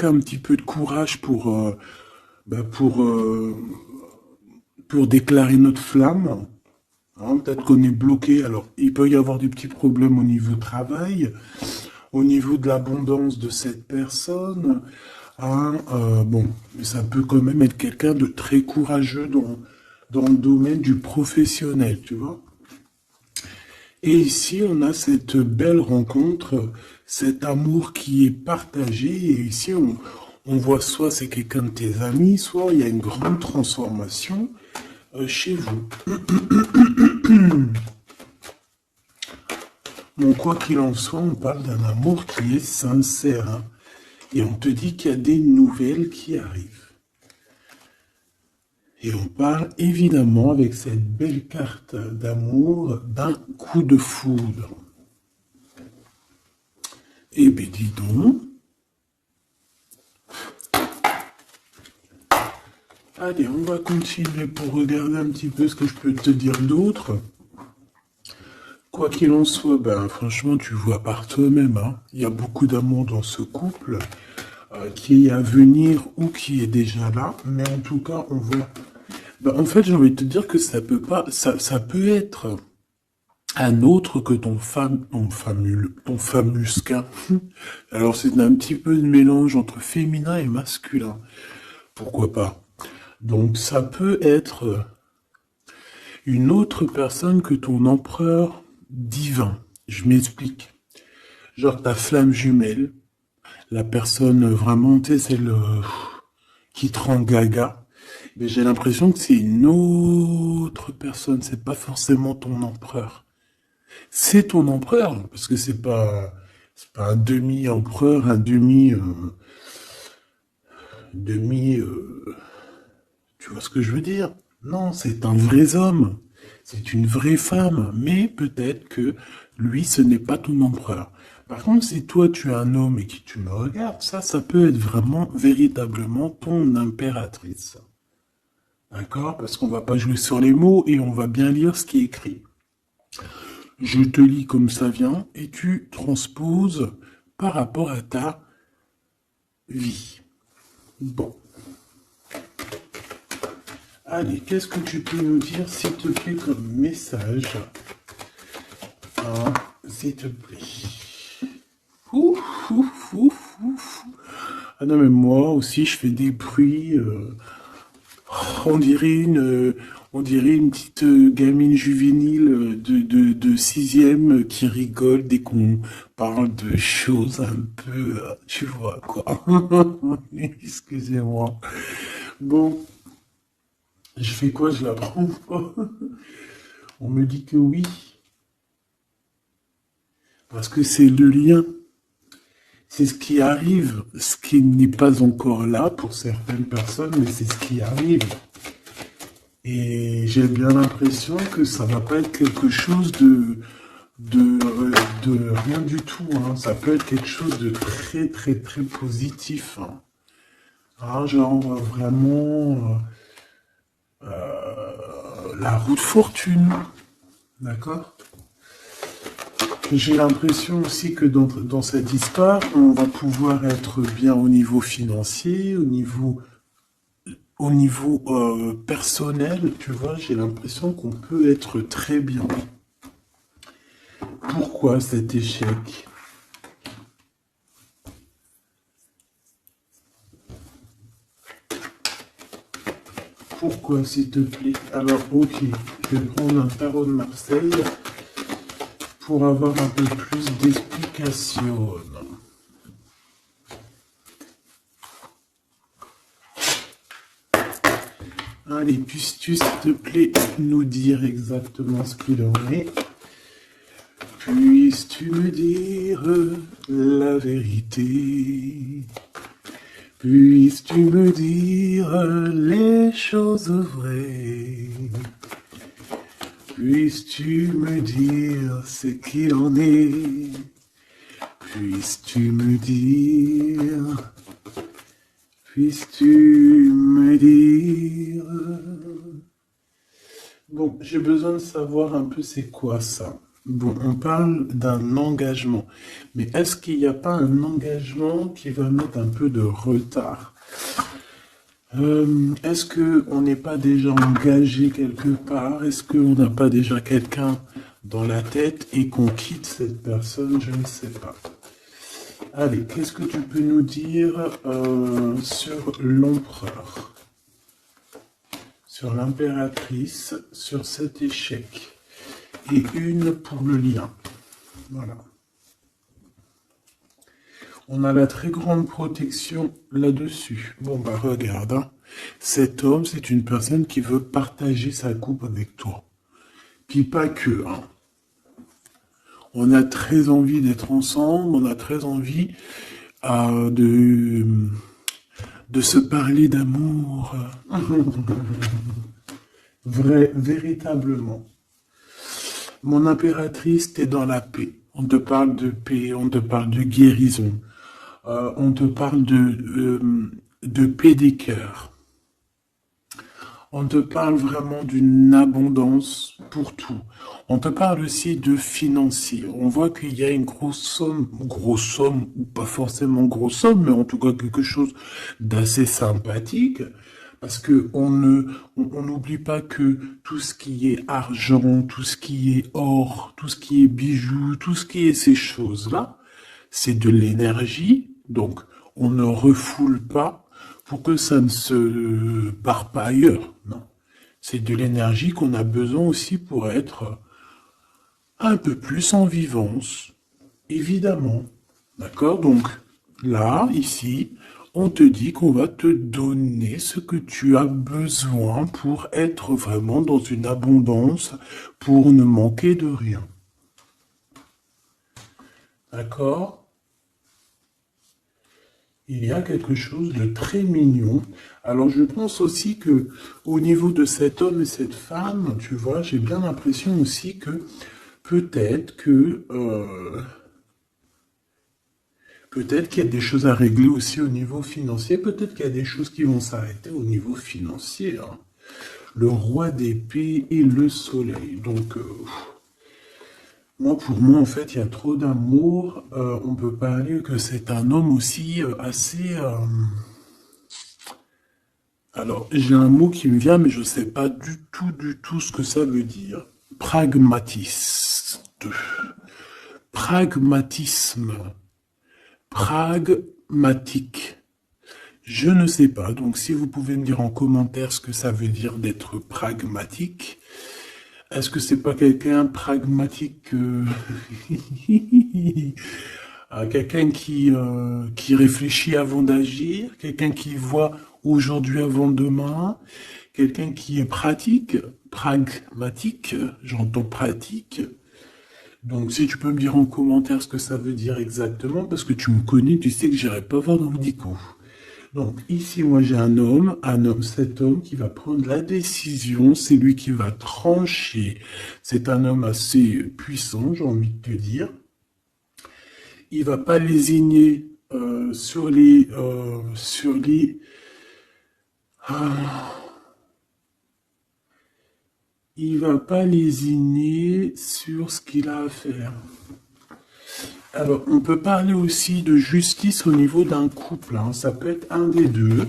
Un petit peu de courage bah, pour, euh, pour déclarer notre flamme. Hein, peut-être qu'on est bloqué. Alors, il peut y avoir des petits problèmes au niveau travail, au niveau de l'abondance de cette personne. Hein, bon, mais ça peut quand même être quelqu'un de très courageux dans le domaine du professionnel, tu vois. Et ici, on a cette belle rencontre, cet amour qui est partagé. Et ici, on voit soit c'est quelqu'un de tes amis, soit il y a une grande transformation chez vous. Bon, quoi qu'il en soit, on parle d'un amour qui est sincère. Hein. Et on te dit qu'il y a des nouvelles qui arrivent. Et on parle évidemment avec cette belle carte d'amour d'un coup de foudre. Eh bien, dis donc. Allez, on va continuer pour regarder un petit peu ce que je peux te dire d'autre. Quoi qu'il en soit, ben franchement, tu vois par toi-même, hein, il y a beaucoup d'amour dans ce couple, qui est à venir ou qui est déjà là, mais en tout cas, on voit. Ben, en fait, j'ai envie de te dire que ça peut pas, ça peut être un autre que ton famusquin. Alors c'est un petit peu de mélange entre féminin et masculin. Pourquoi pas? Donc ça peut être une autre personne que ton empereur divin. Je m'explique. Genre ta flamme jumelle, la personne vraiment, tu sais, celle qui te rend gaga. Mais j'ai l'impression que c'est une autre personne, c'est pas forcément ton empereur. C'est ton empereur, parce que c'est pas un demi-empereur, un demi, tu vois ce que je veux dire? Non, c'est un vrai homme, c'est une vraie femme, mais peut-être que lui, ce n'est pas ton empereur. Par contre, si toi, tu es un homme et que tu me regardes, ça peut être vraiment, véritablement ton impératrice. D'accord? Parce qu'on va pas jouer sur les mots et on va bien lire ce qui est écrit. Je te lis comme ça vient et tu transposes par rapport à ta vie. Bon. Allez, qu'est-ce que tu peux nous dire, s'il te plaît, comme message? Hein, s'il te plaît. Ouf, ouf, ouf, ouf. Ah non, mais moi aussi, je fais des bruits. On dirait une petite gamine juvénile de sixième qui rigole dès qu'on parle de choses un peu, tu vois quoi. Excusez-moi. Bon, je fais quoi? Je la prends pas. On me dit que oui, parce que c'est le lien. C'est ce qui arrive, ce qui n'est pas encore là pour certaines personnes, mais c'est ce qui arrive. Et j'ai bien l'impression que ça va pas être quelque chose de, de rien du tout. Hein. Ça peut être quelque chose de très, très, très positif. Hein. Ah, genre vraiment la roue de fortune. D'accord? J'ai l'impression aussi que dans cette histoire, on va pouvoir être bien au niveau financier, au niveau personnel, tu vois, j'ai l'impression qu'on peut être très bien. Pourquoi cet échec? Pourquoi, s'il te plaît? Alors, ok, je vais prendre un tarot de Marseille pour avoir un peu plus d'explications. Allez, puisses-tu, s'il te plaît, nous dire exactement ce qu'il en est? Puisses-tu me dire la vérité? Puisses-tu me dire les choses vraies? Puisses-tu me dire ce qu'il en est? Puisses-tu me dire? Puisses-tu me dire? Bon, j'ai besoin de savoir un peu c'est quoi ça. Bon, on parle d'un engagement. Mais est-ce qu'il n'y a pas un engagement qui va mettre un peu de retard? Est-ce que on n'est pas déjà engagé quelque part? Est-ce qu'on n'a pas déjà quelqu'un dans la tête et qu'on quitte cette personne? Je ne sais pas. Allez, qu'est-ce que tu peux nous dire sur l'empereur, sur l'impératrice, sur cet échec? Et une pour le lien. Voilà. On a la très grande protection là-dessus. Bon, bah regarde, hein. Cet homme, c'est une personne qui veut partager sa coupe avec toi. Puis pas que, hein. On a très envie d'être ensemble, on a très envie de se parler d'amour. Véritablement. Mon impératrice, t'es dans la paix. On te parle de paix, on te parle de guérison. On te parle de paix des cœurs. On te parle vraiment d'une abondance pour tout. On te parle aussi de financier. On voit qu'il y a une grosse somme, ou pas forcément grosse somme, mais en tout cas quelque chose d'assez sympathique. Parce que on n'oublie pas que tout ce qui est argent, tout ce qui est or, tout ce qui est bijoux, tout ce qui est ces choses-là, c'est de l'énergie. Donc, on ne refoule pas pour que ça ne se part pas ailleurs. Non. C'est de l'énergie qu'on a besoin aussi pour être un peu plus en vivance. Évidemment. D'accord? Donc, là, ici, on te dit qu'on va te donner ce que tu as besoin pour être vraiment dans une abondance, pour ne manquer de rien. D'accord? Il y a quelque chose de très mignon. Alors je pense aussi que au niveau de cet homme et cette femme, tu vois, j'ai bien l'impression aussi que peut-être que peut-être qu'il y a des choses à régler aussi au niveau financier. Peut-être qu'il y a des choses qui vont s'arrêter au niveau financier, hein. Le roi d'épée et le soleil. Donc, moi, pour moi, en fait, il y a trop d'amour. On peut parler que c'est un homme aussi assez... Alors, j'ai un mot qui me vient, mais je ne sais pas du tout ce que ça veut dire. Pragmatiste. Pragmatisme. Pragmatique. Je ne sais pas, donc si vous pouvez me dire en commentaire ce que ça veut dire d'être pragmatique. Est-ce que c'est pas quelqu'un pragmatique, quelqu'un qui réfléchit avant d'agir, quelqu'un qui voit aujourd'hui avant demain, quelqu'un qui est pratique, pragmatique, j'entends pratique. Donc, si tu peux me dire en commentaire ce que ça veut dire exactement, parce que tu me connais, tu sais que j'irai pas voir dans le dico. Donc, ici, moi, j'ai un homme, cet homme qui va prendre la décision, c'est lui qui va trancher. C'est un homme assez puissant, j'ai envie de te dire. Il va pas lésigner il va pas lésiner sur ce qu'il a à faire. Alors, on peut parler aussi de justice au niveau d'un couple, hein. Ça peut être un des deux.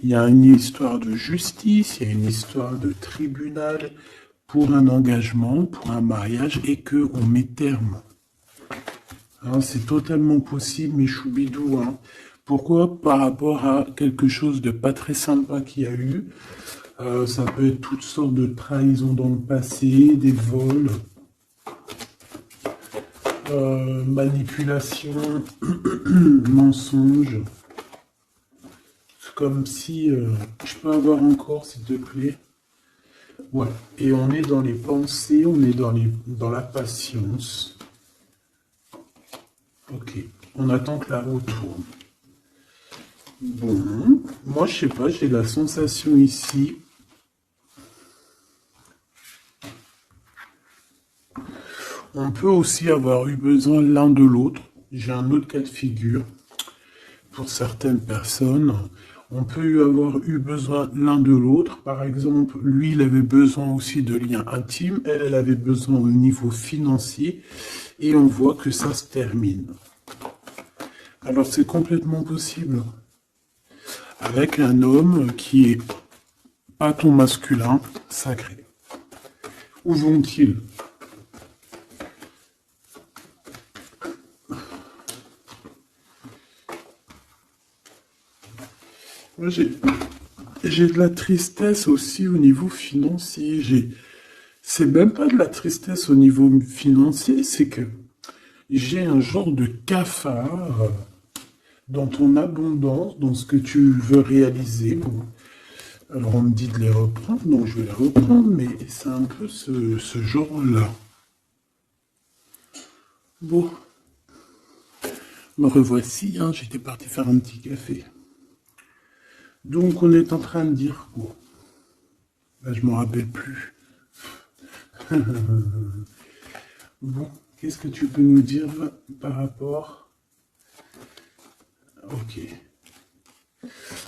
Il y a une histoire de justice, il y a une histoire de tribunal pour un engagement, pour un mariage, et que on met terme. Hein, c'est totalement possible, mes choubidous, hein. Pourquoi? Par rapport à quelque chose de pas très sympa qu'il y a eu. Ça peut être toutes sortes de trahisons dans le passé, des vols, manipulation, mensonge. Comme si... je peux avoir encore, s'il te plaît. Ouais. Et on est dans les pensées, on est dans la patience. Ok. On attend que la roue tourne. Bon. Moi, je sais pas, j'ai la sensation ici. On peut aussi avoir eu besoin l'un de l'autre. J'ai un autre cas de figure. Pour certaines personnes, On peut avoir eu besoin l'un de l'autre. Par exemple, lui, il avait besoin aussi de liens intimes. Elle avait besoin au niveau financier. Et on voit que ça se termine. Alors, c'est complètement possible. Avec un homme qui est pas ton masculin sacré. Où vont-ils? Moi, j'ai de la tristesse aussi au niveau financier. C'est même pas de la tristesse au niveau financier, c'est que j'ai un genre de cafard dans ton abondance, dans ce que tu veux réaliser. Bon. Alors on me dit de les reprendre, donc je vais les reprendre, mais c'est un peu ce genre-là. Bon, me revoici, hein, j'étais parti faire un petit café. Donc on est en train de dire quoi? Ben, je m'en rappelle plus. Bon, qu'est-ce que tu peux nous dire par rapport? Ok.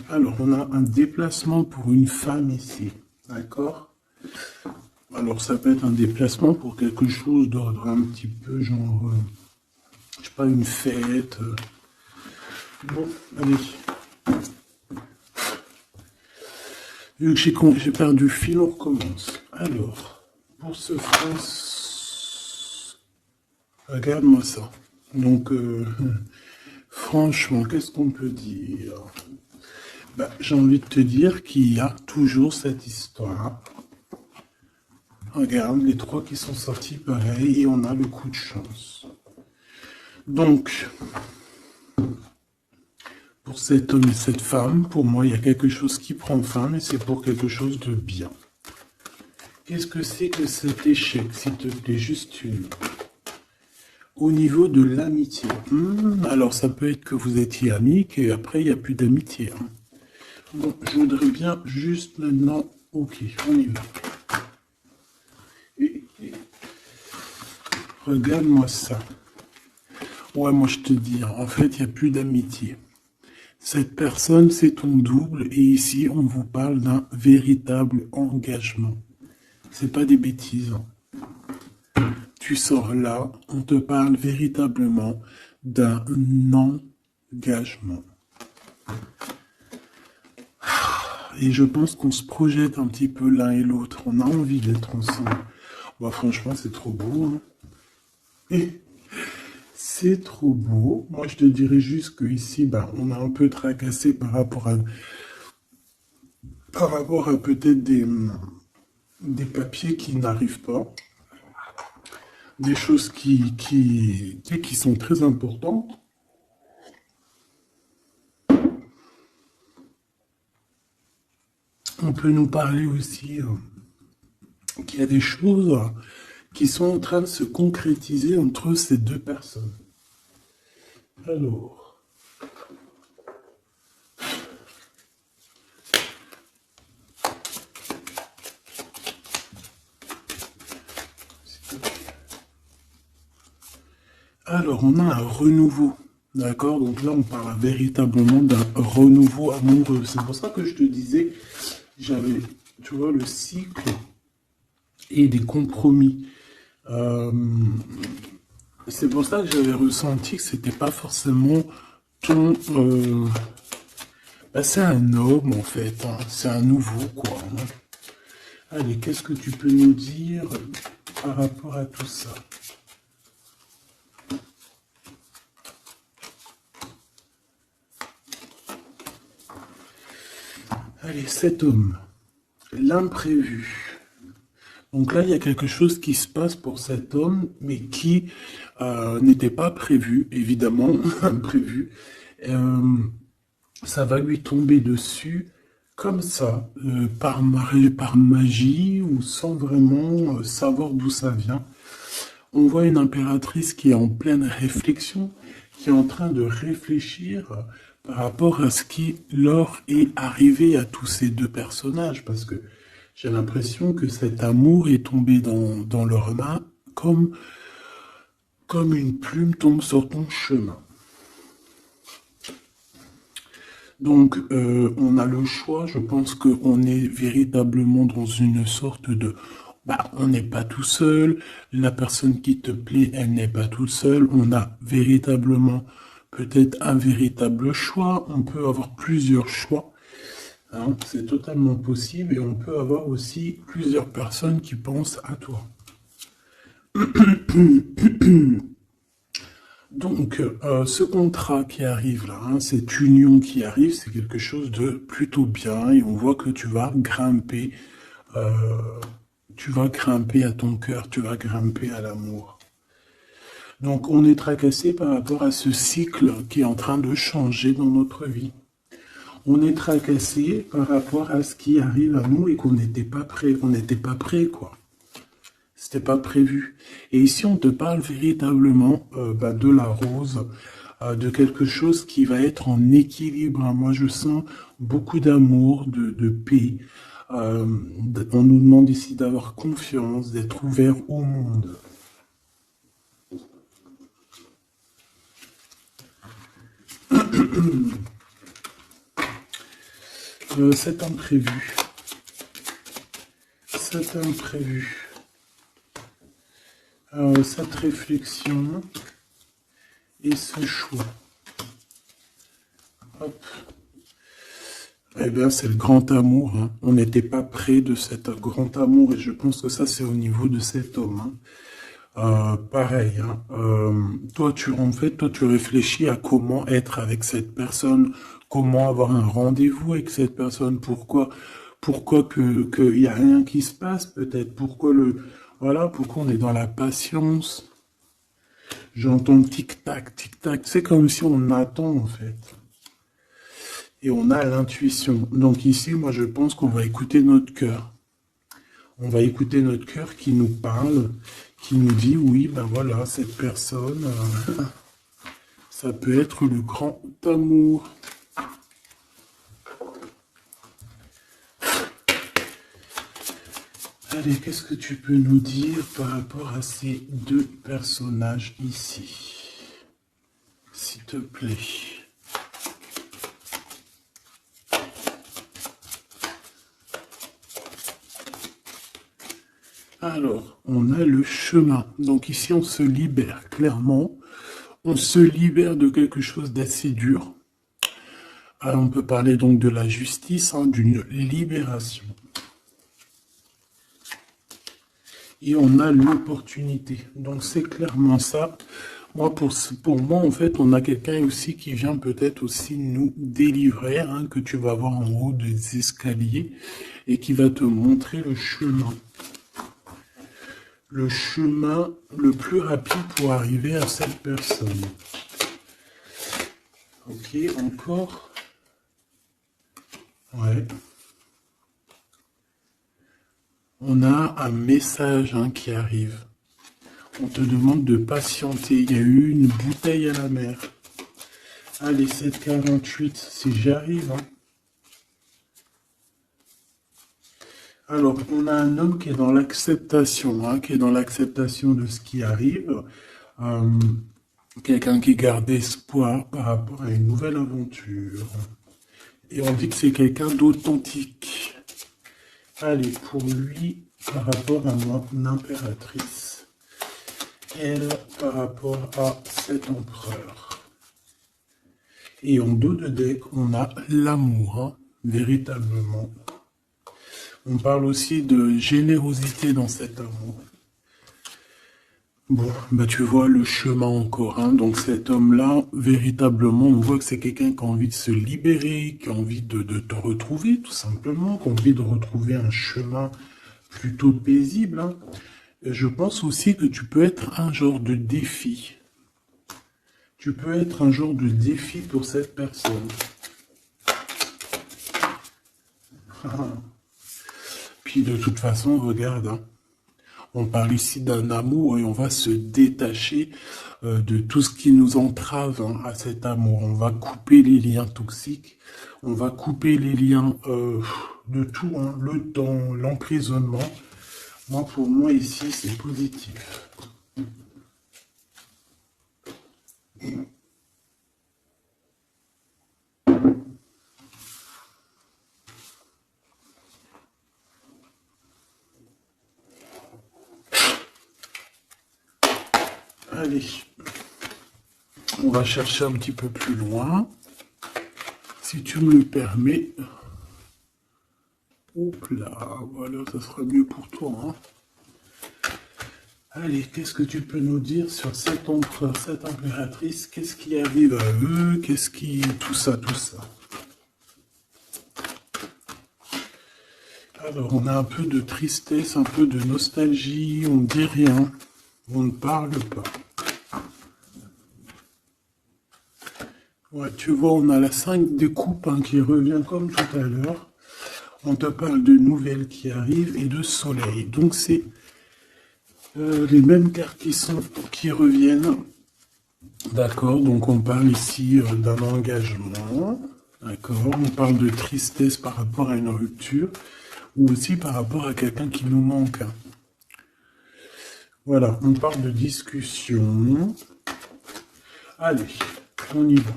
Alors, on a un déplacement pour une femme ici. D'accord? Alors, ça peut être un déplacement pour quelque chose d'ordre un petit peu genre, je sais pas, une fête. Bon, allez. Vu que j'ai perdu le fil, on recommence. Alors, pour ce France, regarde-moi ça. Donc, franchement, qu'est-ce qu'on peut dire? Bah, j'ai envie de te dire qu'il y a toujours cette histoire. Regarde, les trois qui sont sortis pareil, et on a le coup de chance. Donc, pour cet homme et cette femme, pour moi, il y a quelque chose qui prend fin, mais c'est pour quelque chose de bien. Qu'est-ce que c'est que cet échec, s'il te plaît, juste une? Au niveau de l'amitié. Alors, ça peut être que vous étiez amis, et après, il n'y a plus d'amitié. Hein. Bon, je voudrais bien juste maintenant... Ok, on y va. Regarde-moi ça. Ouais, moi je te dis, en fait, il n'y a plus d'amitié. Cette personne, c'est ton double, et ici, on vous parle d'un véritable engagement. C'est pas des bêtises. Tu sors là, on te parle véritablement d'un engagement. Et je pense qu'on se projette un petit peu l'un et l'autre. On a envie d'être ensemble. Bah, franchement, c'est trop beau. Hein. Et c'est trop beau. Moi, je te dirais juste qu'ici, bah, on a un peu tracassé par rapport à peut-être des papiers qui n'arrivent pas. Des choses qui sont très importantes. On peut nous parler aussi qu'il y a des choses qui sont en train de se concrétiser entre ces deux personnes. Alors, on a un renouveau. D'accord? Donc là, on parle véritablement d'un renouveau amoureux. C'est pour ça que je te disais, j'avais, tu vois, le cycle et des compromis. C'est pour ça que j'avais ressenti que c'était pas forcément ton... Bah, c'est un homme, en fait. Hein. C'est un nouveau, quoi. Hein. Allez, qu'est-ce que tu peux nous dire par rapport à tout ça? Allez, cet homme, l'imprévu. Donc là, il y a quelque chose qui se passe pour cet homme, mais qui n'était pas prévu, évidemment, imprévu. Ça va lui tomber dessus comme ça, par magie ou sans vraiment savoir d'où ça vient. On voit une impératrice qui est en pleine réflexion, qui est en train de réfléchir par rapport à ce qui leur est arrivé à tous ces deux personnages, parce que j'ai l'impression que cet amour est tombé dans leurs mains comme une plume tombe sur ton chemin. Donc, on a le choix. Je pense qu'on est véritablement dans une sorte de... Bah, on n'est pas tout seul. La personne qui te plaît, elle n'est pas toute seule. On a véritablement peut-être un véritable choix. On peut avoir plusieurs choix. Hein, c'est totalement possible. Et on peut avoir aussi plusieurs personnes qui pensent à toi. Donc, ce contrat qui arrive là, hein, cette union qui arrive, c'est quelque chose de plutôt bien et on voit que euh, tu vas grimper à ton cœur, tu vas grimper à l'amour. Donc, on est tracassé par rapport à ce cycle qui est en train de changer dans notre vie. On est tracassé par rapport à ce qui arrive à nous et qu'on n'était pas prêt, quoi. C'était pas prévu. Et ici, on te parle véritablement de la rose, de quelque chose qui va être en équilibre. Moi, je sens beaucoup d'amour, de paix. On nous demande ici d'avoir confiance, d'être ouvert au monde. C'est imprévu. C'est imprévu. Cette réflexion et ce choix. Hop. Eh bien, c'est le grand amour. Hein. On n'était pas près de cet grand amour et je pense que ça, c'est au niveau de cet homme. Hein. Pareil. Hein. Toi, tu réfléchis à comment être avec cette personne, comment avoir un rendez-vous avec cette personne, pourquoi qu'il y a rien qui se passe, peut-être, pourquoi on est dans la patience. J'entends tic-tac, tic-tac. C'est comme si on attend, en fait. Et on a l'intuition. Donc ici, moi, je pense qu'on va écouter notre cœur. On va écouter notre cœur qui nous parle, qui nous dit, oui, ben voilà, cette personne, ça peut être le grand amour. Allez, qu'est-ce que tu peux nous dire par rapport à ces deux personnages ici? S'il te plaît. Alors, on a le chemin. Donc ici, on se libère, clairement. On se libère de quelque chose d'assez dur. Alors, on peut parler donc de la justice, hein, d'une libération. Et on a l'opportunité. Donc, c'est clairement ça. Moi, pour moi, en fait, on a quelqu'un aussi qui vient peut-être aussi nous délivrer, hein, que tu vas voir en haut des escaliers, et qui va te montrer le chemin. Le chemin le plus rapide pour arriver à cette personne. Ok, encore. Ouais. On a un message, hein, qui arrive. On te demande de patienter. Il y a eu une bouteille à la mer. Allez, 7,48, si j'y arrive. Hein. Alors, on a un homme qui est dans l'acceptation, hein, qui est dans l'acceptation de ce qui arrive. Euh, Quelqu'un qui garde espoir par rapport à une nouvelle aventure. Et on dit que c'est quelqu'un d'authentique. Allez, pour lui, par rapport à mon impératrice. Elle, par rapport à cet empereur. Et en dos de deck, on a l'amour, hein, véritablement. On parle aussi de générosité dans cet amour. Bon, bah tu vois le chemin encore, hein. Donc cet homme-là, véritablement, on voit que c'est quelqu'un qui a envie de se libérer, qui a envie de te retrouver, tout simplement, qui a envie de retrouver un chemin plutôt paisible. Hein. Et je pense aussi que tu peux être un genre de défi. Tu peux être un genre de défi pour cette personne. Puis de toute façon, regarde, hein. On parle ici d'un amour et on va se détacher de tout ce qui nous entrave, hein, à cet amour. On va couper les liens toxiques, on va couper les liens de tout, hein, le temps, l'emprisonnement. Moi, pour moi, ici, c'est positif. Allez, on va chercher un petit peu plus loin. Si tu me le permets. Hop là, voilà, ça sera mieux pour toi. Hein. Allez, qu'est-ce que tu peux nous dire sur cet empereur, cette impératrice? Qu'est-ce qui arrive à eux? Qu'est-ce qui... Tout ça, tout ça. Alors, on a un peu de tristesse, un peu de nostalgie, on ne dit rien, on ne parle pas. Ouais, tu vois, on a la 5 de coupe hein, qui revient comme tout à l'heure. On te parle de nouvelles qui arrivent et de soleil. Donc, c'est les mêmes cartes qui reviennent. D'accord, donc on parle ici d'un engagement. D'accord, on parle de tristesse par rapport à une rupture. Ou aussi par rapport à quelqu'un qui nous manque. Voilà, on parle de discussion. Allez, on y va.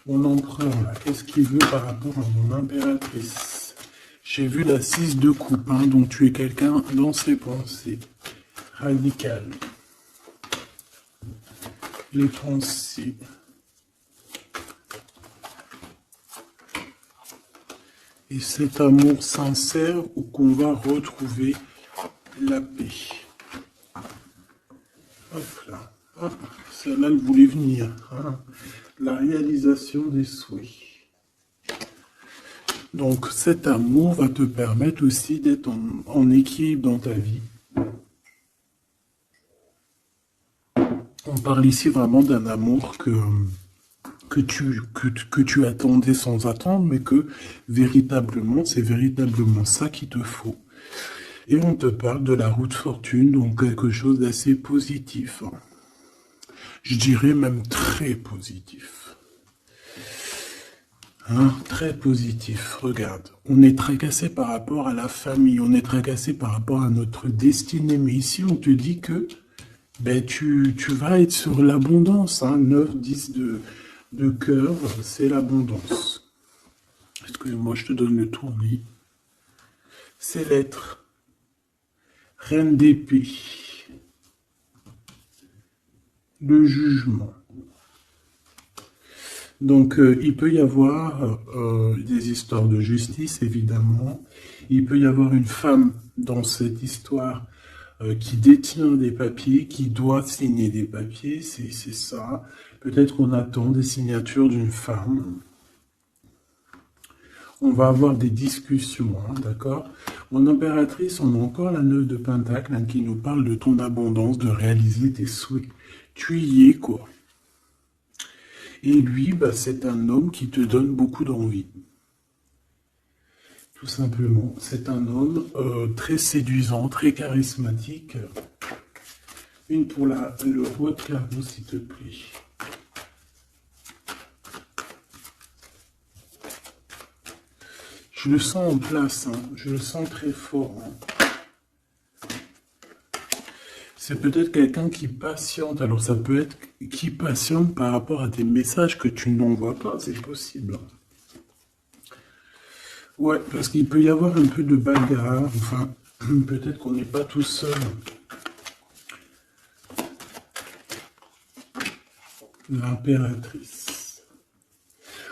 Mon empereur, là, qu'est-ce qu'il veut par rapport à mon impératrice? J'ai vu la 6 de coupe, hein, donc tu es quelqu'un dans ses pensées. Radical. Les pensées. Et cet amour sincère où qu'on va retrouver la paix. Hop là. Ah, celle-là, elle voulait venir. Hein. La réalisation des souhaits. Donc cet amour va te permettre aussi d'être en équilibre dans ta vie. On parle ici vraiment d'un amour que tu attendais sans attendre, mais que véritablement, c'est véritablement ça qu'il te faut. Et on te parle de la route fortune, donc quelque chose d'assez positif. Je dirais même très positif. Hein, très positif, regarde. On est tracassé par rapport à la famille, on est tracassé par rapport à notre destinée, mais ici on te dit que ben, tu vas être sur l'abondance. Hein, 9, 10 de cœur, c'est l'abondance. Excuse-moi, je te donne le tournis. C'est l'être. Reine d'épée. Le jugement. Donc, il peut y avoir des histoires de justice, évidemment. Il peut y avoir une femme dans cette histoire qui détient des papiers, qui doit signer des papiers, c'est ça. Peut-être qu'on attend des signatures d'une femme. On va avoir des discussions, hein, d'accord? Mon impératrice, on a encore la 9 de Pentacle hein, qui nous parle de ton abondance, de réaliser tes souhaits. Tu y es, quoi. Et lui, bah, c'est un homme qui te donne beaucoup d'envie. Tout simplement. C'est un homme très séduisant, très charismatique. Une pour le roi de carreau, s'il te plaît. Je le sens en place, hein. Je le sens très fort. Hein. C'est peut-être quelqu'un qui patiente. Alors ça peut être qui patiente par rapport à des messages que tu n'envoies pas, c'est possible. Ouais, parce qu'il peut y avoir un peu de bagarre. Enfin, peut-être qu'on n'est pas tout seul. L'impératrice.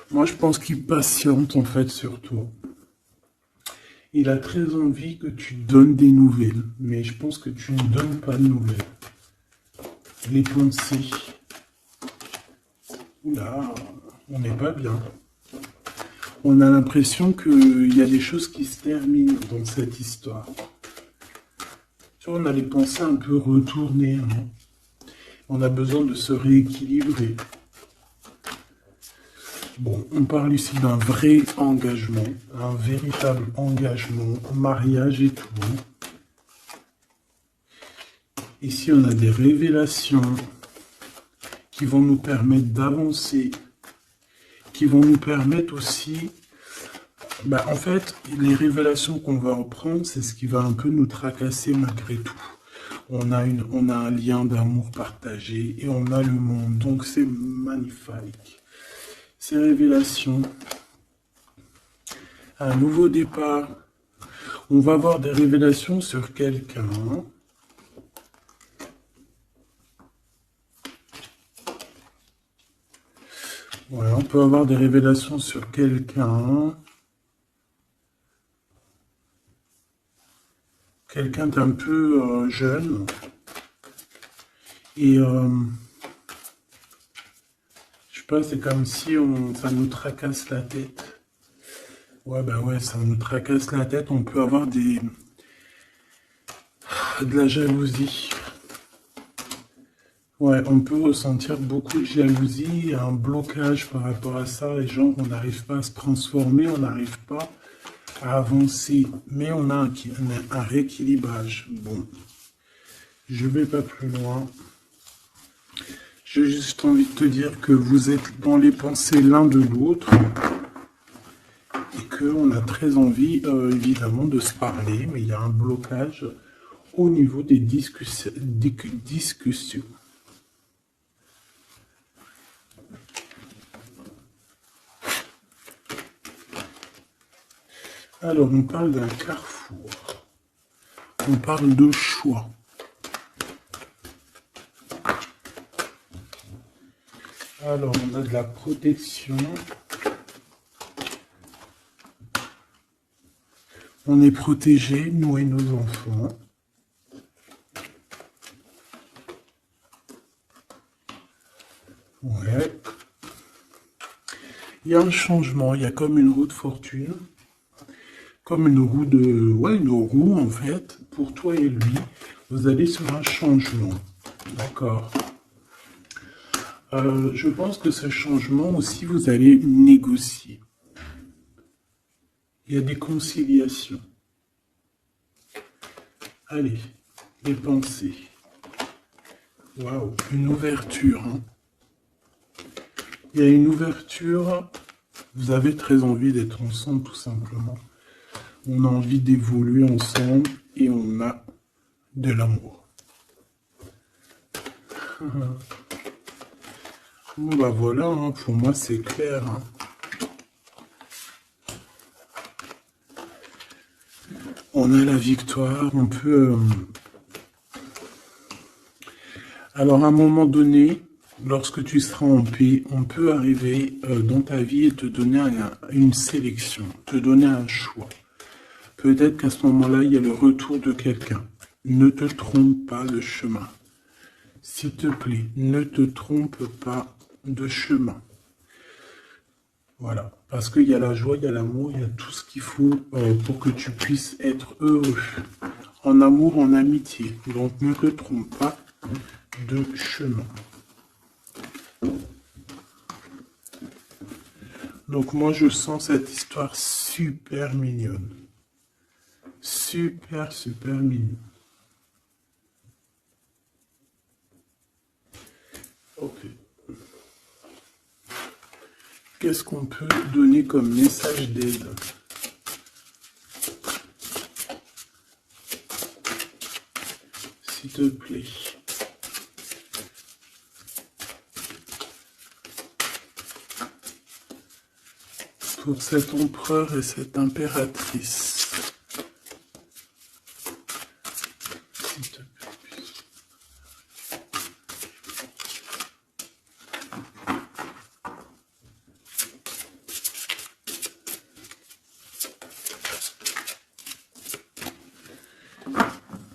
Moi, je pense qu'il patiente en fait sur toi. Il a très envie que tu donnes des nouvelles, mais je pense que tu ne donnes pas de nouvelles. Les pensées. Oula, on n'est pas bien. On a l'impression qu'il y a des choses qui se terminent dans cette histoire. Tu vois, on a les pensées un peu retournées. Hein. On a besoin de se rééquilibrer. Bon, on parle ici d'un vrai engagement, un véritable engagement, mariage et tout. Ici, on a des révélations qui vont nous permettre d'avancer, qui vont nous permettre aussi... Bah, en fait, les révélations qu'on va en prendre, c'est ce qui va un peu nous tracasser malgré tout. On a un lien d'amour partagé et on a le monde, donc c'est magnifique. Ces révélations, un nouveau départ. On va avoir des révélations sur quelqu'un. Ouais, on peut avoir des révélations sur quelqu'un. Quelqu'un d'un peu jeune. Et je sais pas, c'est comme si ça nous tracasse la tête. Ouais, bah ouais, ça nous tracasse la tête. On peut avoir de la jalousie. Ouais, on peut ressentir beaucoup de jalousie, un blocage par rapport à ça. Et genre, on n'arrive pas à se transformer, on n'arrive pas à avancer. Mais on a un rééquilibrage. Bon, je vais pas plus loin. J'ai juste envie de te dire que vous êtes dans les pensées l'un de l'autre et qu'on a très envie, évidemment, de se parler, mais il y a un blocage au niveau des discussions. Alors, on parle d'un carrefour. On parle de choix. Alors, on a de la protection. On est protégé, nous et nos enfants. Ouais. Il y a un changement, il y a comme une roue de fortune. Comme une roue de... Ouais, une roue en fait. Pour toi et lui, vous allez sur un changement. D'accord. Je pense que ce changement aussi, vous allez négocier. Il y a des conciliations. Allez, les pensées. Waouh, une ouverture. Hein. Il y a une ouverture. Vous avez très envie d'être ensemble, tout simplement. On a envie d'évoluer ensemble et on a de l'amour. Bon bah voilà, hein, pour moi c'est clair. Hein. On a la victoire, on peut... Alors à un moment donné, lorsque tu seras en paix, on peut arriver dans ta vie et te donner une sélection, te donner un choix. Peut-être qu'à ce moment-là, il y a le retour de quelqu'un. Ne te trompe pas de chemin. S'il te plaît, ne te trompe pas de chemin. Voilà, parce qu'il y a la joie, il y a l'amour, il y a tout ce qu'il faut pour que tu puisses être heureux. En amour, en amitié. Donc ne te trompe pas de chemin. Donc moi, je sens cette histoire super mignonne. Super, super mignonne. Ok. Qu'est-ce qu'on peut donner comme message d'aide? S'il te plaît. Pour cet empereur et cette impératrice. S'il te plaît.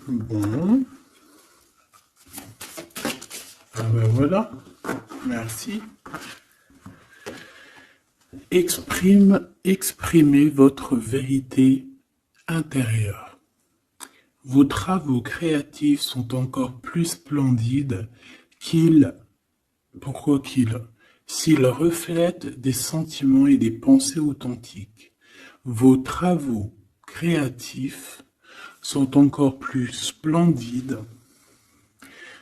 Bon. Ah ben voilà. Merci. Exprimez votre vérité intérieure. Vos travaux créatifs sont encore plus splendides s'ils reflètent des sentiments et des pensées authentiques. Vos travaux créatifs sont encore plus splendides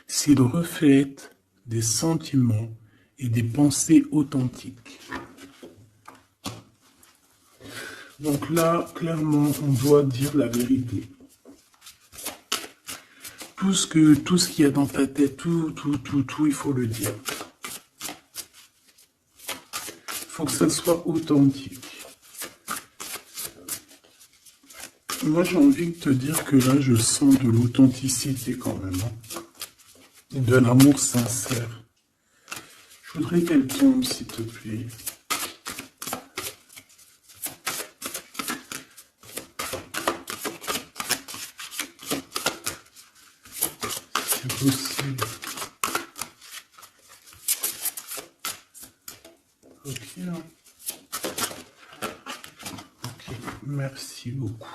s'ils reflètent des sentiments et des pensées authentiques. Donc là, clairement, on doit dire la vérité. Tout ce qu'il y a dans ta tête, tout, il faut le dire. Il faut que ça soit authentique. Moi, j'ai envie de te dire que là, je sens de l'authenticité quand même. Hein. De l'amour sincère. Je voudrais qu'elle tombe, s'il te plaît. C'est possible. Ok, hein. Ok, merci beaucoup.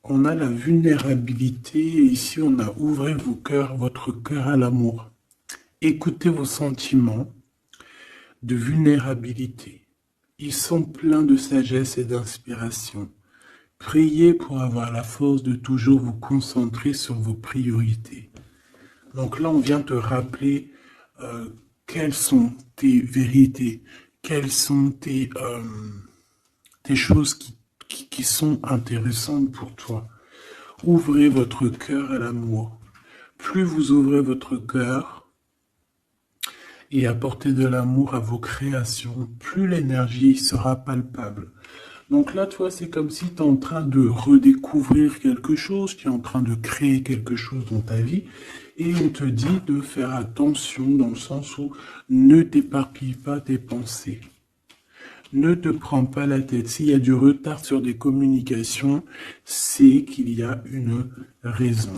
On a la vulnérabilité, et ici on a ouvrez votre cœur à l'amour. Écoutez vos sentiments de vulnérabilité. Ils sont pleins de sagesse et d'inspiration. Priez pour avoir la force de toujours vous concentrer sur vos priorités. Donc là, on vient te rappeler quelles sont tes vérités, quelles sont tes choses qui sont intéressantes pour toi. Ouvrez votre cœur à l'amour. Plus vous ouvrez votre cœur et apportez de l'amour à vos créations, plus l'énergie sera palpable. Donc là, toi, c'est comme si tu es en train de redécouvrir quelque chose, tu es en train de créer quelque chose dans ta vie, et on te dit de faire attention dans le sens où ne t'éparpille pas tes pensées. Ne te prends pas la tête. S'il y a du retard sur des communications, c'est qu'il y a une raison.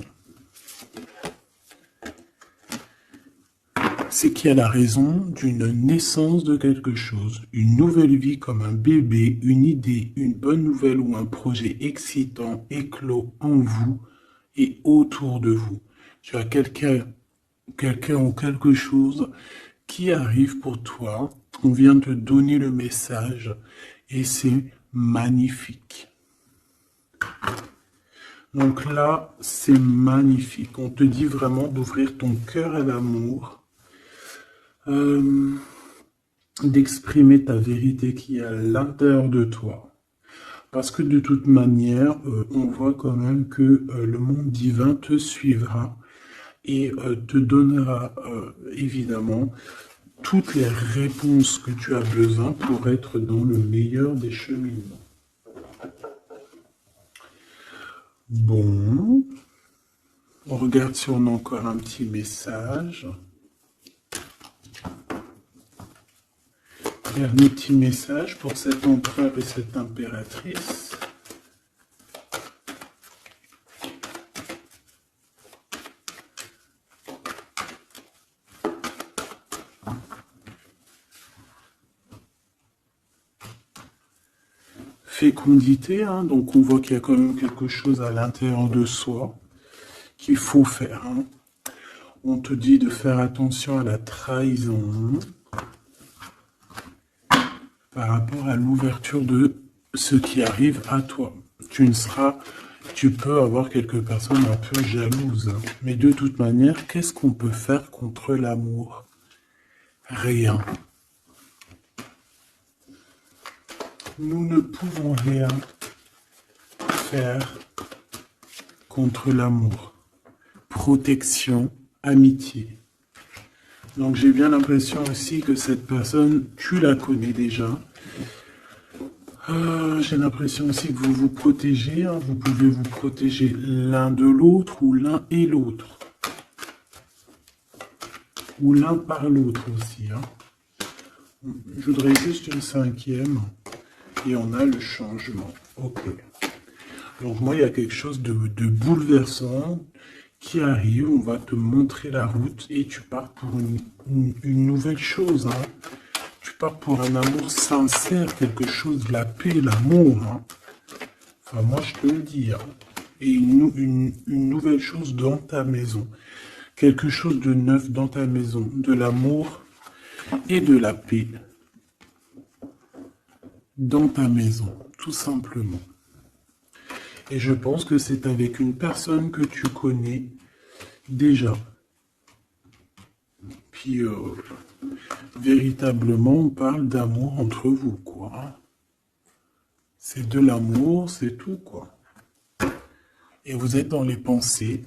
C'est qu'il y a la raison d'une naissance de quelque chose, une nouvelle vie comme un bébé, une idée, une bonne nouvelle ou un projet excitant éclos en vous et autour de vous. Tu as quelqu'un ou quelque chose qui arrive pour toi. On vient te donner le message et c'est magnifique. Donc là, c'est magnifique. On te dit vraiment d'ouvrir ton cœur à l'amour. D'exprimer ta vérité qui est à l'intérieur de toi. Parce que de toute manière, on voit quand même que le monde divin te suivra et te donnera évidemment toutes les réponses que tu as besoin pour être dans le meilleur des cheminements. Bon, on regarde si on a encore un petit message. Dernier petit message pour cet empereur et cette impératrice. Fécondité, hein, donc on voit qu'il y a quand même quelque chose à l'intérieur de soi qu'il faut faire. Hein. On te dit de faire attention à la trahison. Par rapport à l'ouverture de ce qui arrive à toi. Tu peux avoir quelques personnes un peu jalouses. Mais de toute manière, qu'est-ce qu'on peut faire contre l'amour? Rien. Nous ne pouvons rien faire contre l'amour. Protection, amitié. Donc j'ai bien l'impression aussi que cette personne, tu la connais déjà. J'ai l'impression aussi que vous vous protégez. Hein. Vous pouvez vous protéger l'un de l'autre ou l'un et l'autre. Ou l'un par l'autre aussi. Hein. Je voudrais juste une cinquième. Et on a le changement. Ok. Donc moi, il y a quelque chose de bouleversant qui arrive, on va te montrer la route et tu pars pour une nouvelle chose. Hein. Tu pars pour un amour sincère, quelque chose de la paix, l'amour. Hein. Enfin, moi, je te le dis. Hein. Et une nouvelle chose dans ta maison. Quelque chose de neuf dans ta maison. De l'amour et de la paix. Dans ta maison, tout simplement. Et je pense que c'est avec une personne que tu connais déjà. Puis, véritablement, on parle d'amour entre vous, quoi. C'est de l'amour, c'est tout, quoi. Et vous êtes dans les pensées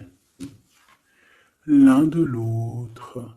l'un de l'autre.